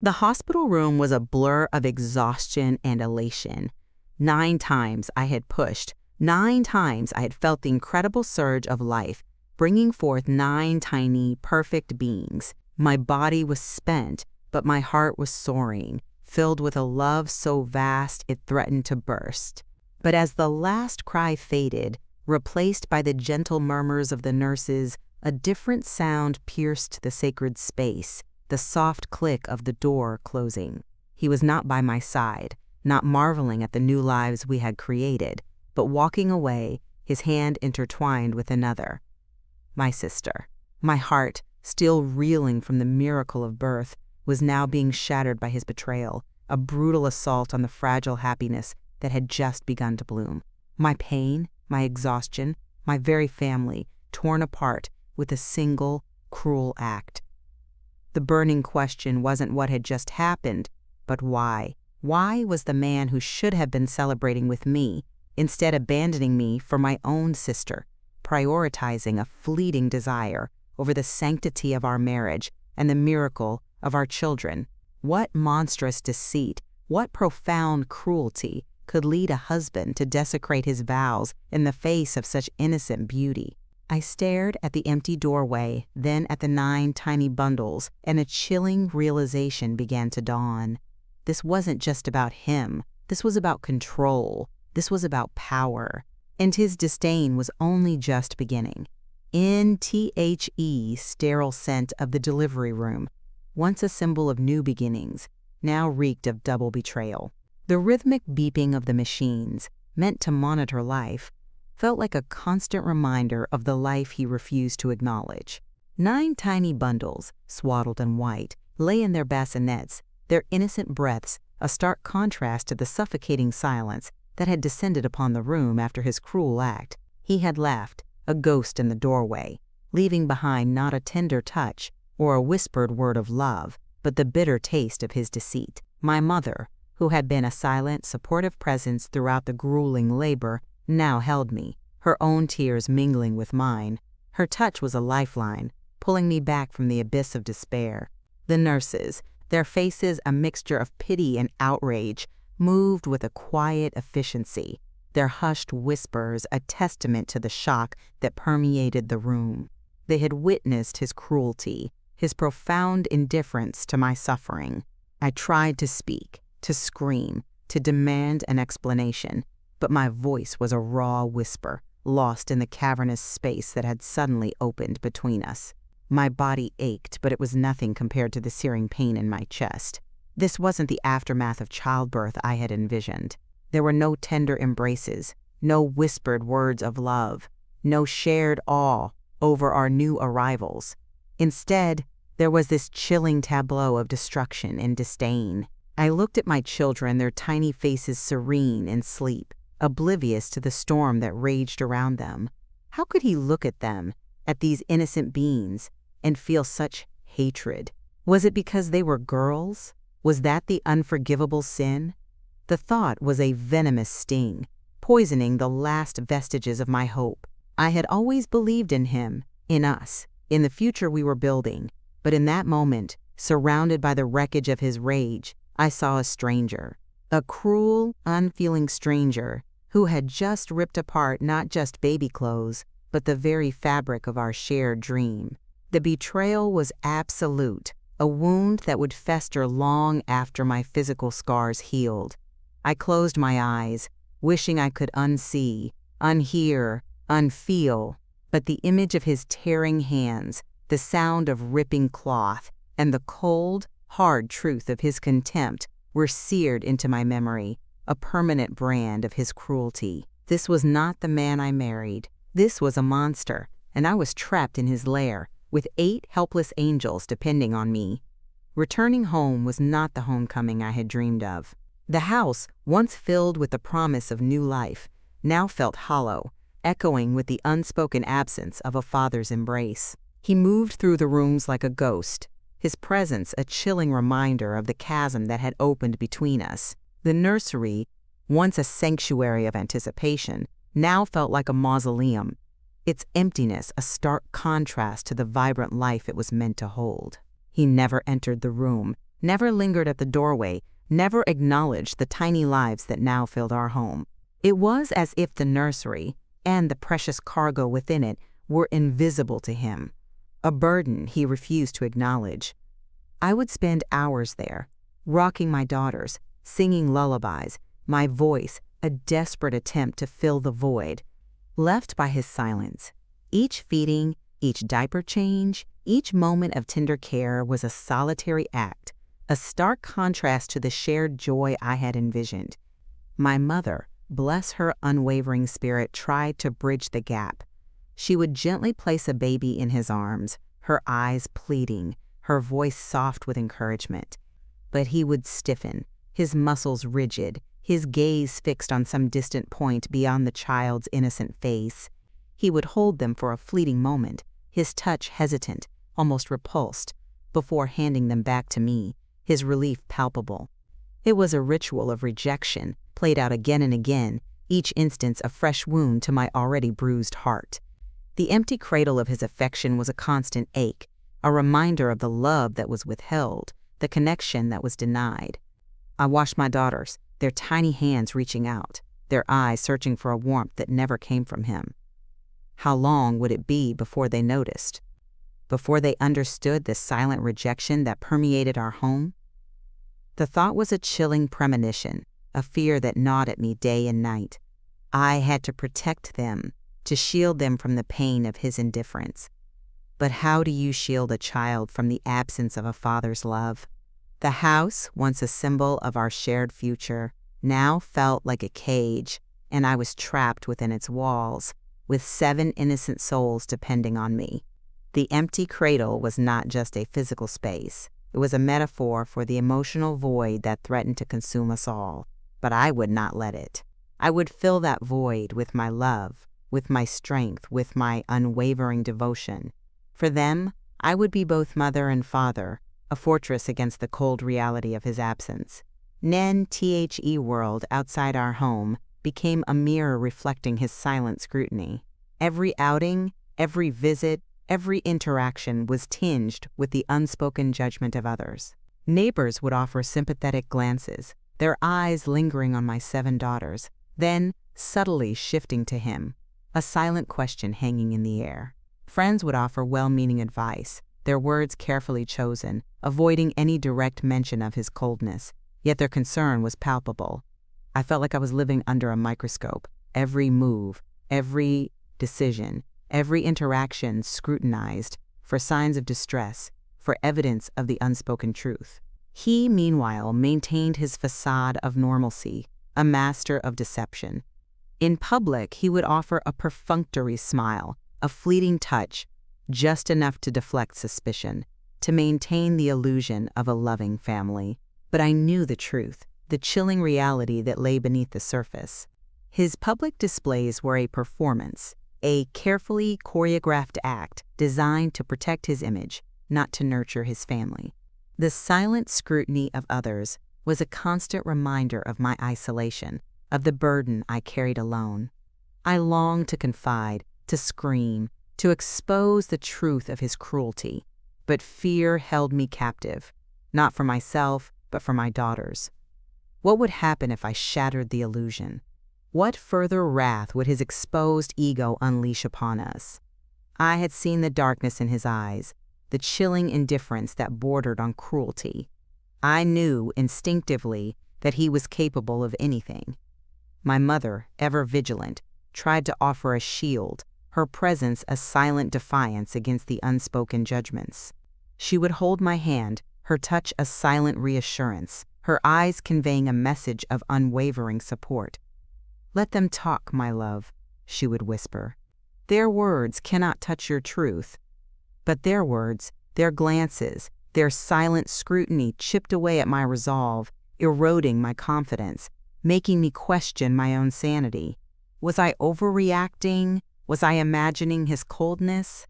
The hospital room was a blur of exhaustion and elation. 9 times I had pushed, 9 times I had felt the incredible surge of life, bringing forth 9 tiny, perfect beings. My body was spent, but my heart was soaring, filled with a love so vast it threatened to burst. But as the last cry faded, replaced by the gentle murmurs of the nurses, a different sound pierced the sacred space, the soft click of the door closing. He was not by my side, not marveling at the new lives we had created, but walking away, his hand intertwined with another. My sister. My heart, still reeling from the miracle of birth, was now being shattered by his betrayal, a brutal assault on the fragile happiness that had just begun to bloom. My pain, my exhaustion, my very family, torn apart with a single, cruel act. The burning question wasn't what had just happened, but why. Why was the man who should have been celebrating with me instead abandoning me for my own sister, prioritizing a fleeting desire over the sanctity of our marriage and the miracle of our children? What monstrous deceit, what profound cruelty could lead a husband to desecrate his vows in the face of such innocent beauty? I stared at the empty doorway, then at the 9 tiny bundles, and a chilling realization began to dawn. This wasn't just about him. This was about control. This was about power. And his disdain was only just beginning. NTHE sterile scent of the delivery room, once a symbol of new beginnings, now reeked of double betrayal. The rhythmic beeping of the machines, meant to monitor life, felt like a constant reminder of the life he refused to acknowledge. 9 tiny bundles, swaddled in white, lay in their bassinets, their innocent breaths a stark contrast to the suffocating silence that had descended upon the room after his cruel act. He had left, a ghost in the doorway, leaving behind not a tender touch or a whispered word of love, but the bitter taste of his deceit. My mother, who had been a silent, supportive presence throughout the grueling labor, now held me, her own tears mingling with mine. Her touch was a lifeline, pulling me back from the abyss of despair. The nurses, their faces a mixture of pity and outrage, moved with a quiet efficiency, their hushed whispers a testament to the shock that permeated the room. They had witnessed his cruelty, his profound indifference to my suffering. I tried to speak, to scream, to demand an explanation, but my voice was a raw whisper, lost in the cavernous space that had suddenly opened between us. My body ached, but it was nothing compared to the searing pain in my chest. This wasn't the aftermath of childbirth I had envisioned. There were no tender embraces, no whispered words of love, no shared awe over our new arrivals. Instead, there was this chilling tableau of destruction and disdain. I looked at my children, their tiny faces serene in sleep, oblivious to the storm that raged around them. How could he look at them, at these innocent beings, and feel such hatred? Was it because they were girls? Was that the unforgivable sin? The thought was a venomous sting, poisoning the last vestiges of my hope. I had always believed in him, in us, in the future we were building, but in that moment, surrounded by the wreckage of his rage, I saw a stranger, a cruel, unfeeling stranger who had just ripped apart not just baby clothes, but the very fabric of our shared dream. The betrayal was absolute, a wound that would fester long after my physical scars healed. I closed my eyes, wishing I could unsee, unhear, unfeel, but the image of his tearing hands, the sound of ripping cloth, and the cold, hard truth of his contempt were seared into my memory, a permanent brand of his cruelty. This was not the man I married. This was a monster, and I was trapped in his lair, with 8 helpless angels depending on me. Returning home was not the homecoming I had dreamed of. The house, once filled with the promise of new life, now felt hollow, echoing with the unspoken absence of a father's embrace. He moved through the rooms like a ghost, his presence a chilling reminder of the chasm that had opened between us. The nursery, once a sanctuary of anticipation, now felt like a mausoleum, its emptiness a stark contrast to the vibrant life it was meant to hold. He never entered the room, never lingered at the doorway, never acknowledged the tiny lives that now filled our home. It was as if the nursery, and the precious cargo within it, were invisible to him, a burden he refused to acknowledge. I would spend hours there, rocking my daughters, singing lullabies, my voice a desperate attempt to fill the void left by his silence. Each feeding, each diaper change, each moment of tender care was a solitary act, a stark contrast to the shared joy I had envisioned. My mother, bless her unwavering spirit, tried to bridge the gap. She would gently place a baby in his arms, her eyes pleading, her voice soft with encouragement. But he would stiffen, his muscles rigid, his gaze fixed on some distant point beyond the child's innocent face. He would hold them for a fleeting moment, his touch hesitant, almost repulsed, before handing them back to me, his relief palpable. It was a ritual of rejection, played out again and again, each instance a fresh wound to my already bruised heart. The empty cradle of his affection was a constant ache, a reminder of the love that was withheld, the connection that was denied. I watched my daughters, their tiny hands reaching out, their eyes searching for a warmth that never came from him. How long would it be before they noticed? Before they understood the silent rejection that permeated our home? The thought was a chilling premonition, a fear that gnawed at me day and night. I had to protect them, to shield them from the pain of his indifference. But how do you shield a child from the absence of a father's love? The house, once a symbol of our shared future, now felt like a cage, and I was trapped within its walls, with 7 innocent souls depending on me. The empty cradle was not just a physical space. It was a metaphor for the emotional void that threatened to consume us all. But I would not let it. I would fill that void with my love, with my strength, with my unwavering devotion. For them, I would be both mother and father, a fortress against the cold reality of his absence. The world outside our home became a mirror reflecting his silent scrutiny. Every outing, every visit, every interaction was tinged with the unspoken judgment of others. Neighbors would offer sympathetic glances, their eyes lingering on my 7 daughters, then subtly shifting to him, a silent question hanging in the air. Friends would offer well-meaning advice, their words carefully chosen, avoiding any direct mention of his coldness, yet their concern was palpable. I felt like I was living under a microscope, every move, every decision, every interaction scrutinized for signs of distress, for evidence of the unspoken truth. He, meanwhile, maintained his facade of normalcy, a master of deception. In public, he would offer a perfunctory smile, a fleeting touch, just enough to deflect suspicion, to maintain the illusion of a loving family. But I knew the truth, the chilling reality that lay beneath the surface. His public displays were a performance, a carefully choreographed act designed to protect his image, not to nurture his family. The silent scrutiny of others was a constant reminder of my isolation, of the burden I carried alone. I longed to confide, to scream, to expose the truth of his cruelty, but fear held me captive, not for myself, but for my daughters. What would happen if I shattered the illusion? What further wrath would his exposed ego unleash upon us? I had seen the darkness in his eyes, the chilling indifference that bordered on cruelty. I knew instinctively that he was capable of anything. My mother, ever vigilant, tried to offer a shield, her presence a silent defiance against the unspoken judgments. She would hold my hand, her touch a silent reassurance, her eyes conveying a message of unwavering support. "Let them talk, my love," she would whisper. "Their words cannot touch your truth." But their words, their glances, their silent scrutiny chipped away at my resolve, eroding my confidence, making me question my own sanity. Was I overreacting? Was I imagining his coldness?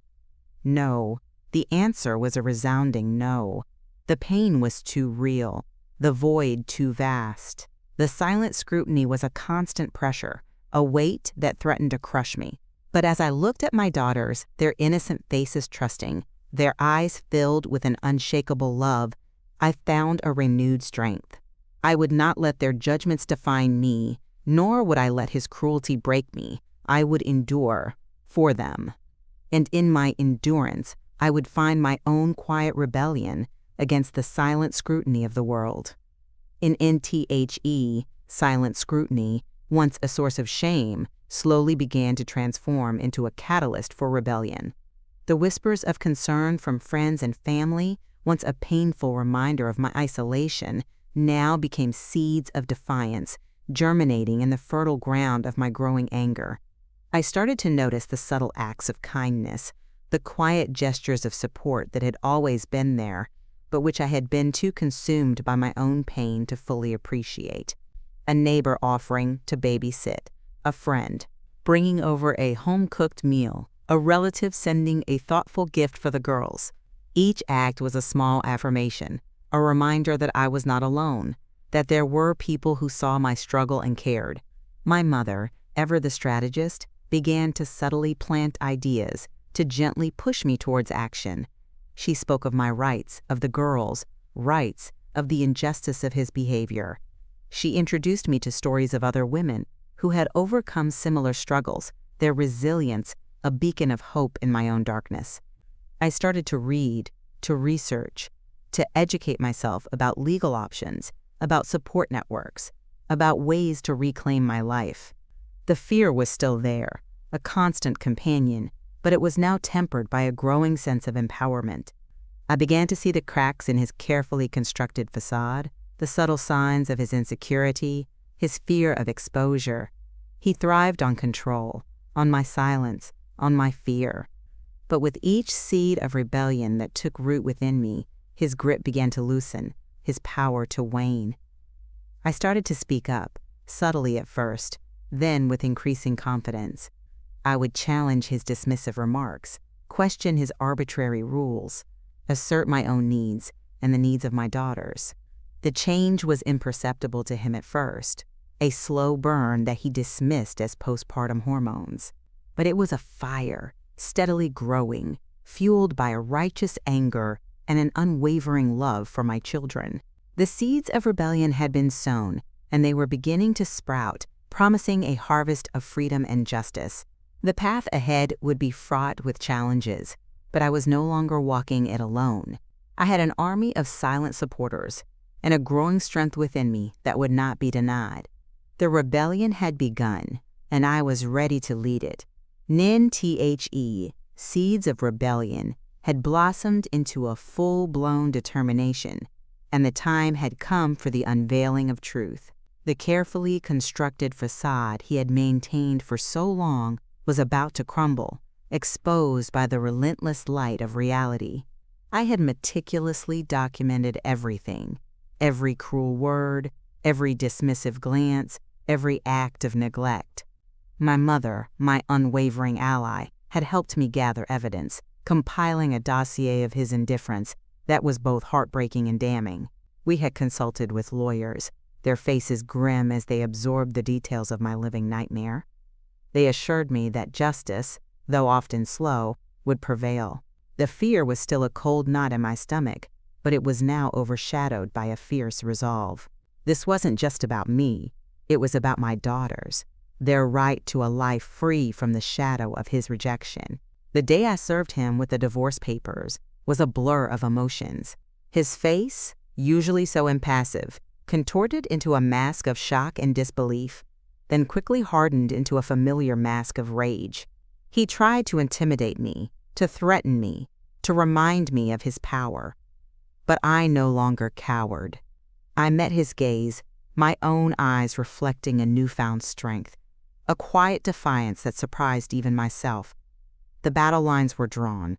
No. The answer was a resounding no. The pain was too real, the void too vast. The silent scrutiny was a constant pressure, a weight that threatened to crush me. But as I looked at my daughters, their innocent faces trusting, their eyes filled with an unshakable love, I found a renewed strength. I would not let their judgments define me, nor would I let his cruelty break me. I would endure for them. And in my endurance, I would find my own quiet rebellion against the silent scrutiny of the world. In NTHE, silent scrutiny, once a source of shame, slowly began to transform into a catalyst for rebellion. The whispers of concern from friends and family, once a painful reminder of my isolation, now became seeds of defiance, germinating in the fertile ground of my growing anger. I started to notice the subtle acts of kindness, the quiet gestures of support that had always been there, but which I had been too consumed by my own pain to fully appreciate. A neighbor offering to babysit, a friend bringing over a home-cooked meal, a relative sending a thoughtful gift for the girls. Each act was a small affirmation, a reminder that I was not alone, that there were people who saw my struggle and cared. My mother, ever the strategist, began to subtly plant ideas, to gently push me towards action. She spoke of my rights, of the girls' rights, of the injustice of his behavior. She introduced me to stories of other women who had overcome similar struggles, their resilience a beacon of hope in my own darkness. I started to read, to research, to educate myself about legal options, about support networks, about ways to reclaim my life. The fear was still there, a constant companion, but it was now tempered by a growing sense of empowerment. I began to see the cracks in his carefully constructed facade, the subtle signs of his insecurity, his fear of exposure. He thrived on control, on my silence, on my fear. But with each seed of rebellion that took root within me, his grip began to loosen, his power to wane. I started to speak up, subtly at first, then with increasing confidence. I would challenge his dismissive remarks, question his arbitrary rules, assert my own needs and the needs of my daughters. The change was imperceptible to him at first, a slow burn that he dismissed as postpartum hormones. But it was a fire, steadily growing, fueled by a righteous anger and an unwavering love for my children. The seeds of rebellion had been sown, and they were beginning to sprout, promising a harvest of freedom and justice. The path ahead would be fraught with challenges, but I was no longer walking it alone. I had an army of silent supporters, and a growing strength within me that would not be denied. The rebellion had begun, and I was ready to lead it. NTHE, seeds of rebellion, had blossomed into a full-blown determination, and the time had come for the unveiling of truth. The carefully constructed facade he had maintained for so long was about to crumble, exposed by the relentless light of reality. I had meticulously documented everything, every cruel word, every dismissive glance, every act of neglect. My mother, my unwavering ally, had helped me gather evidence, compiling a dossier of his indifference that was both heartbreaking and damning. We had consulted with lawyers, their faces grim as they absorbed the details of my living nightmare. They assured me that justice, though often slow, would prevail. The fear was still a cold knot in my stomach, but it was now overshadowed by a fierce resolve. This wasn't just about me. It was about my daughters, their right to a life free from the shadow of his rejection. The day I served him with the divorce papers was a blur of emotions. His face, usually so impassive, contorted into a mask of shock and disbelief, then quickly hardened into a familiar mask of rage. He tried to intimidate me, to threaten me, to remind me of his power. But I no longer cowered. I met his gaze, my own eyes reflecting a newfound strength, a quiet defiance that surprised even myself. The battle lines were drawn.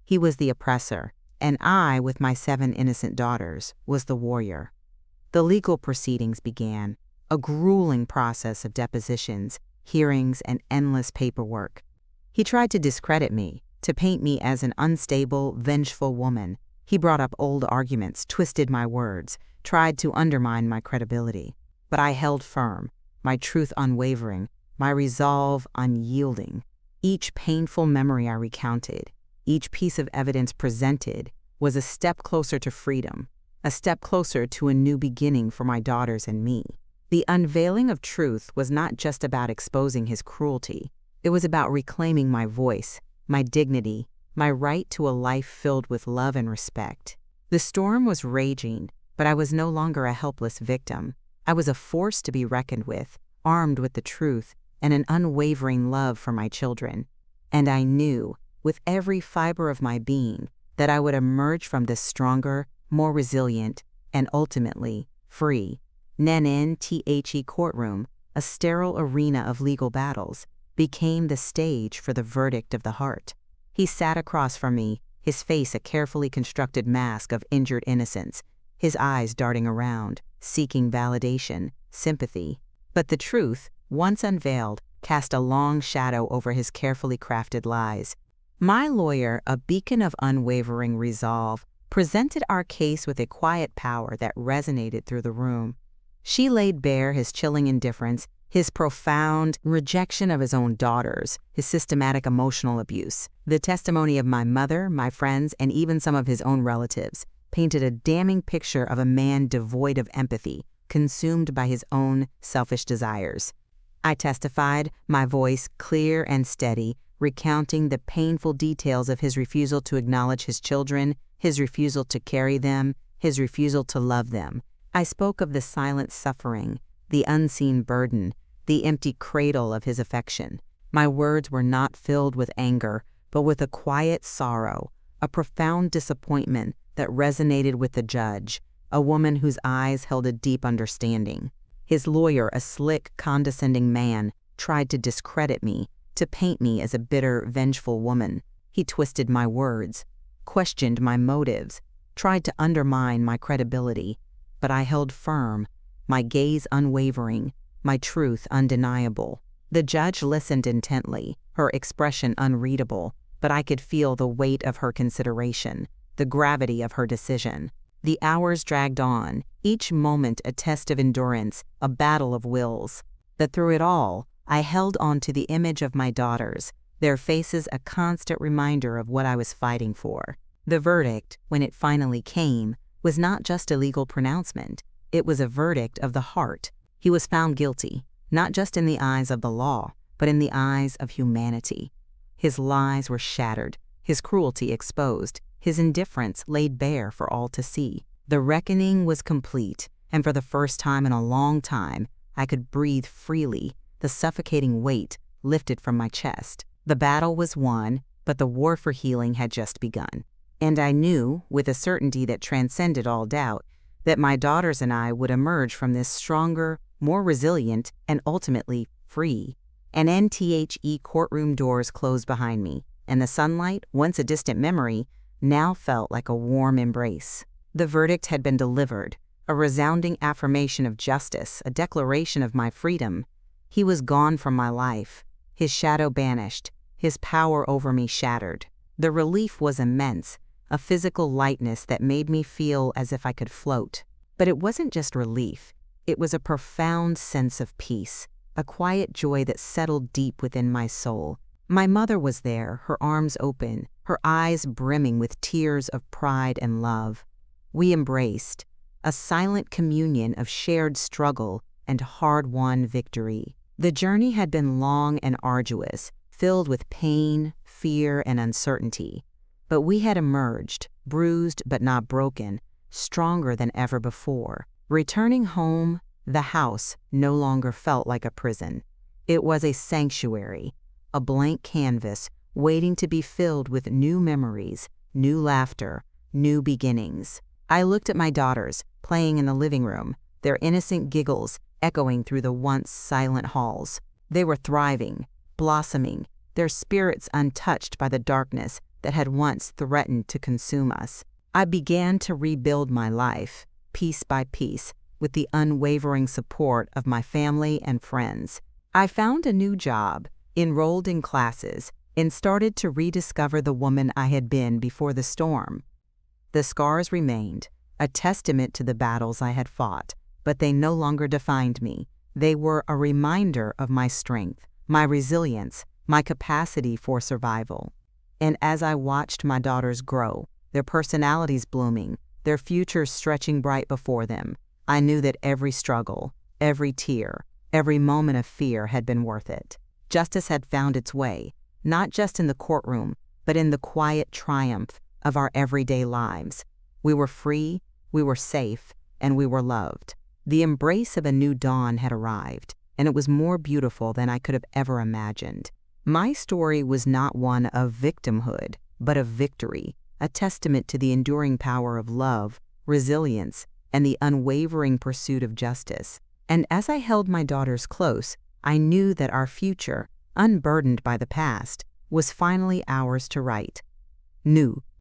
He was the oppressor, and I, with my 7 innocent daughters, was the warrior. The legal proceedings began, a grueling process of depositions, hearings, and endless paperwork. He tried to discredit me, to paint me as an unstable, vengeful woman. He brought up old arguments, twisted my words, tried to undermine my credibility. But I held firm, my truth unwavering, my resolve unyielding. Each painful memory I recounted, each piece of evidence presented, was a step closer to freedom, a step closer to a new beginning for my daughters and me. The unveiling of truth was not just about exposing his cruelty. It was about reclaiming my voice, my dignity, my right to a life filled with love and respect. The storm was raging, but I was no longer a helpless victim. I was a force to be reckoned with, armed with the truth and an unwavering love for my children. And I knew, with every fiber of my being, that I would emerge from this stronger, more resilient, and ultimately free. NNTHE courtroom, a sterile arena of legal battles, became the stage for the verdict of the heart. He sat across from me, his face a carefully constructed mask of injured innocence, his eyes darting around, seeking validation, sympathy. But the truth, once unveiled, cast a long shadow over his carefully crafted lies. My lawyer, a beacon of unwavering resolve, presented our case with a quiet power that resonated through the room. She laid bare his chilling indifference, his profound rejection of his own daughters, his systematic emotional abuse. The testimony of my mother, my friends, and even some of his own relatives painted a damning picture of a man devoid of empathy, consumed by his own selfish desires. I testified, my voice clear and steady, recounting the painful details of his refusal to acknowledge his children, his refusal to carry them, his refusal to love them. I spoke of the silent suffering, the unseen burden, the empty cradle of his affection. My words were not filled with anger, but with a quiet sorrow, a profound disappointment that resonated with the judge, a woman whose eyes held a deep understanding. His lawyer, a slick, condescending man, tried to discredit me, to paint me as a bitter, vengeful woman. He twisted my words, questioned my motives, tried to undermine my credibility. But I held firm, my gaze unwavering, my truth undeniable. The judge listened intently, her expression unreadable, but I could feel the weight of her consideration, the gravity of her decision. The hours dragged on, each moment a test of endurance, a battle of wills. But through it all, I held on to the image of my daughters, their faces a constant reminder of what I was fighting for. The verdict, when it finally came, was not just a legal pronouncement. It was a verdict of the heart. He was found guilty, not just in the eyes of the law, but in the eyes of humanity. His lies were shattered, his cruelty exposed, his indifference laid bare for all to see. The reckoning was complete, and for the first time in a long time, I could breathe freely, the suffocating weight lifted from my chest. The battle was won, but the war for healing had just begun. And I knew, with a certainty that transcended all doubt, that my daughters and I would emerge from this stronger, more resilient, and ultimately free. NNTHE courtroom doors closed behind me, and the sunlight, once a distant memory, now felt like a warm embrace. The verdict had been delivered, a resounding affirmation of justice, a declaration of my freedom. He was gone from my life, his shadow banished, his power over me shattered. The relief was immense, a physical lightness that made me feel as if I could float. But it wasn't just relief. It was a profound sense of peace, a quiet joy that settled deep within my soul. My mother was there, her arms open, her eyes brimming with tears of pride and love. We embraced, a silent communion of shared struggle and hard-won victory. The journey had been long and arduous, filled with pain, fear, and uncertainty. But we had emerged, bruised but not broken, stronger than ever before. Returning home, the house no longer felt like a prison. It was a sanctuary, a blank canvas waiting to be filled with new memories, new laughter, new beginnings. I looked at my daughters, playing in the living room, their innocent giggles echoing through the once silent halls. They were thriving, blossoming, their spirits untouched by the darkness that had once threatened to consume us. I began to rebuild my life, piece by piece, with the unwavering support of my family and friends. I found a new job, enrolled in classes, and started to rediscover the woman I had been before the storm. The scars remained, a testament to the battles I had fought, but they no longer defined me. They were a reminder of my strength, my resilience, my capacity for survival. And as I watched my daughters grow, their personalities blooming, their futures stretching bright before them, I knew that every struggle, every tear, every moment of fear had been worth it. Justice had found its way, not just in the courtroom, but in the quiet triumph of our everyday lives. We were free, we were safe, and we were loved. The embrace of a new dawn had arrived, and it was more beautiful than I could have ever imagined. My story was not one of victimhood, but of victory, a testament to the enduring power of love, resilience, and the unwavering pursuit of justice. And as I held my daughters close, I knew that our future, unburdened by the past, was finally ours to write. New,